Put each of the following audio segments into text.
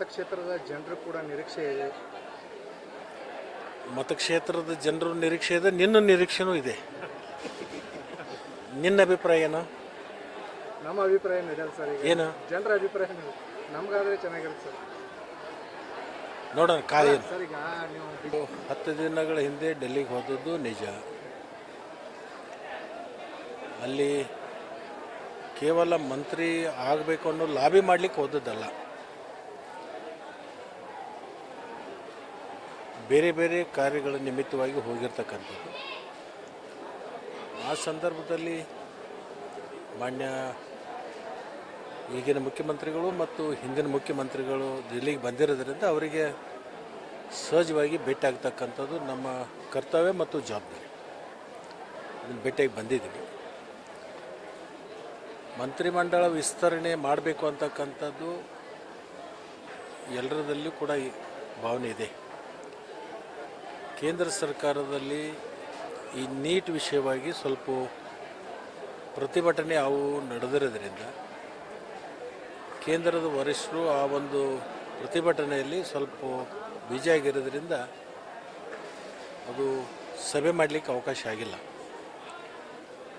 ಮತಕ್ಷೇತ್ರದ ಜನರು ಕೂಡ ನಿರೀಕ್ಷೆ ಇದೆ. ಮತಕ್ಷೇತ್ರದ ಜನರು ನಿರೀಕ್ಷೆ ಇದೆ, ನಿನ್ನ ನಿರೀಕ್ಷೆನೂ ಇದೆ. ನಿನ್ನ ಅಭಿಪ್ರಾಯ ಏನು? ನಮ್ಮ ಅಭಿಪ್ರಾಯ ಇದೆಯಲ್ಲ ಸರ್, ಈಗ ಏನು ಜನರ ಅಭಿಪ್ರಾಯ ನಮ್ಗಾದ್ರೆ ಚೆನ್ನಾಗಿರುತ್ತೆ ಸರ್. ನೋಡೋಣ ಕಾಲೇನು. ಸರ್ ಈಗ ನೀವು 10 ದಿನಗಳ ಹಿಂದೆ ಡೆಲ್ಲಿಗೆ ಹೋದದ್ದು ನಿಜ. ಅಲ್ಲಿ ಕೇವಲ ಮಂತ್ರಿ ಆಗಬೇಕು ಅನ್ನೋ ಲಾಬಿ ಮಾಡಲಿಕ್ಕೆ ಹೋದದ್ದಲ್ಲ, ಬೇರೆ ಬೇರೆ ಕಾರ್ಯಗಳ ನಿಮಿತ್ತವಾಗಿ ಹೋಗಿರ್ತಕ್ಕಂಥದ್ದು. ಆ ಸಂದರ್ಭದಲ್ಲಿ ಮಾನ್ಯ ಈಗಿನ ಮುಖ್ಯಮಂತ್ರಿಗಳು ಮತ್ತು ಹಿಂದಿನ ಮುಖ್ಯಮಂತ್ರಿಗಳು ದಿಲ್ಲಿಗೆ ಬಂದಿರೋದ್ರಿಂದ ಅವರಿಗೆ ಸಹಜವಾಗಿ ಭೇಟಿ ಆಗ್ತಕ್ಕಂಥದ್ದು ನಮ್ಮ ಕರ್ತವ್ಯ ಮತ್ತು ಜವಾಬ್ದಾರಿ. ಅದನ್ನು ಭೇಟಿಯಾಗಿ ಬಂದಿದ್ದೀವಿ. ಮಂತ್ರಿಮಂಡಲ ವಿಸ್ತರಣೆ ಮಾಡಬೇಕು ಅಂತಕ್ಕಂಥದ್ದು ಎಲ್ಲರದಲ್ಲೂ ಕೂಡ ಈ ಭಾವನೆ ಇದೆ. ಕೇಂದ್ರ ಸರ್ಕಾರದಲ್ಲಿ ಈ ನೀಟ್ ವಿಷಯವಾಗಿ ಸ್ವಲ್ಪ ಪ್ರತಿಭಟನೆ ಅವು ನಡೆದಿರೋದ್ರಿಂದ ಕೇಂದ್ರದ ವರಿಷ್ಠರು ಆ ಒಂದು ಪ್ರತಿಭಟನೆಯಲ್ಲಿ ಸ್ವಲ್ಪ ಬಿಜಿಯಾಗಿರೋದ್ರಿಂದ ಅದು ಸಭೆ ಮಾಡಲಿಕ್ಕೆ ಅವಕಾಶ ಆಗಿಲ್ಲ.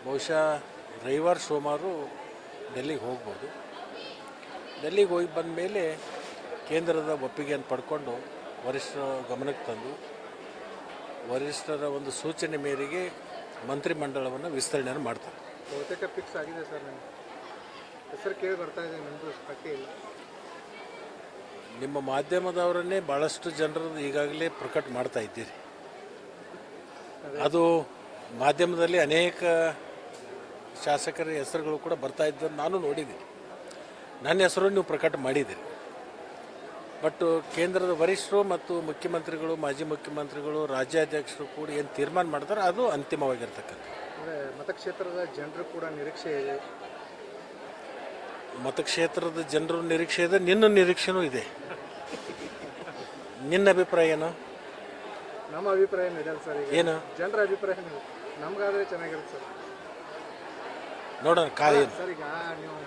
ಬಹುಶಃ ರವಿವಾರ ಸೋಮವಾರ ಡೆಲ್ಲಿಗೆ ಹೋಗ್ಬೋದು. ಡೆಲ್ಲಿಗೆ ಹೋಗಿ ಬಂದ ಮೇಲೆ ಕೇಂದ್ರದ ಒಪ್ಪಿಗೆಯನ್ನು ಪಡ್ಕೊಂಡು ವರಿಷ್ಠರ ಗಮನಕ್ಕೆ ತಂದು ವರಿಷ್ಠರ ಒಂದು ಸೂಚನೆ ಮೇರೆಗೆ ಮಂತ್ರಿಮಂಡಲವನ್ನು ವಿಸ್ತರಣೆಯನ್ನು ಮಾಡ್ತಾರೆ. ಬಹುತೇಕ ಫಿಕ್ಸ್ ಆಗಿದೆ ಸರ್. ನನಗೆ ಹೆಸರು ಕೇಳಿ ಬರ್ತಾ ಇದೆ, ನಮ್ಮದು ಪಟ್ಟಿ ಇಲ್ಲ. ನಿಮ್ಮ ಮಾಧ್ಯಮದವರನ್ನೇ ಭಾಳಷ್ಟು ಜನರದ್ದು ಈಗಾಗಲೇ ಪ್ರಕಟ ಮಾಡ್ತಾ ಇದ್ದೀರಿ. ಅದು ಮಾಧ್ಯಮದಲ್ಲಿ ಅನೇಕ ಶಾಸಕರ ಹೆಸರುಗಳು ಕೂಡ ಬರ್ತಾ ಇದ್ದನ್ನು ನಾನು ನೋಡಿದ್ದೀನಿ. ನನ್ನ ಹೆಸರು ನೀವು ಪ್ರಕಟ ಮಾಡಿದ್ದೀರಿ. ಬಟ್ ಕೇಂದ್ರದ ವರಿಷ್ಠರು ಮತ್ತು ಮುಖ್ಯಮಂತ್ರಿಗಳು, ಮಾಜಿ ಮುಖ್ಯಮಂತ್ರಿಗಳು, ರಾಜ್ಯಾಧ್ಯಕ್ಷರು ಕೂಡ ಏನು ತೀರ್ಮಾನ ಮಾಡ್ತಾರೆ ಅದು ಅಂತಿಮವಾಗಿರ್ತಕ್ಕಂಥ. ಅಂದರೆ ಮತಕ್ಷೇತ್ರದ ಜನರು ಕೂಡ ನಿರೀಕ್ಷೆ ಇದೆ. ಮತಕ್ಷೇತ್ರದ ಜನರು ನಿರೀಕ್ಷೆ ಇದೆ, ನಿನ್ನ ನಿರೀಕ್ಷೆನೂ ಇದೆ. ನಿನ್ನ ಅಭಿಪ್ರಾಯ ಏನು? ನಮ್ಮ ಅಭಿಪ್ರಾಯ ಇದೆಯಲ್ಲ ಸರ್, ಈಗ ಏನು ಜನರ ಅಭಿಪ್ರಾಯ ನಮ್ಗಾದ್ರೆ ಚೆನ್ನಾಗಿರುತ್ತೆ ಸರ್. ನೋಡೋಣ ಕಾಲೇನು. ಸರ್ ಈಗ ನೀವು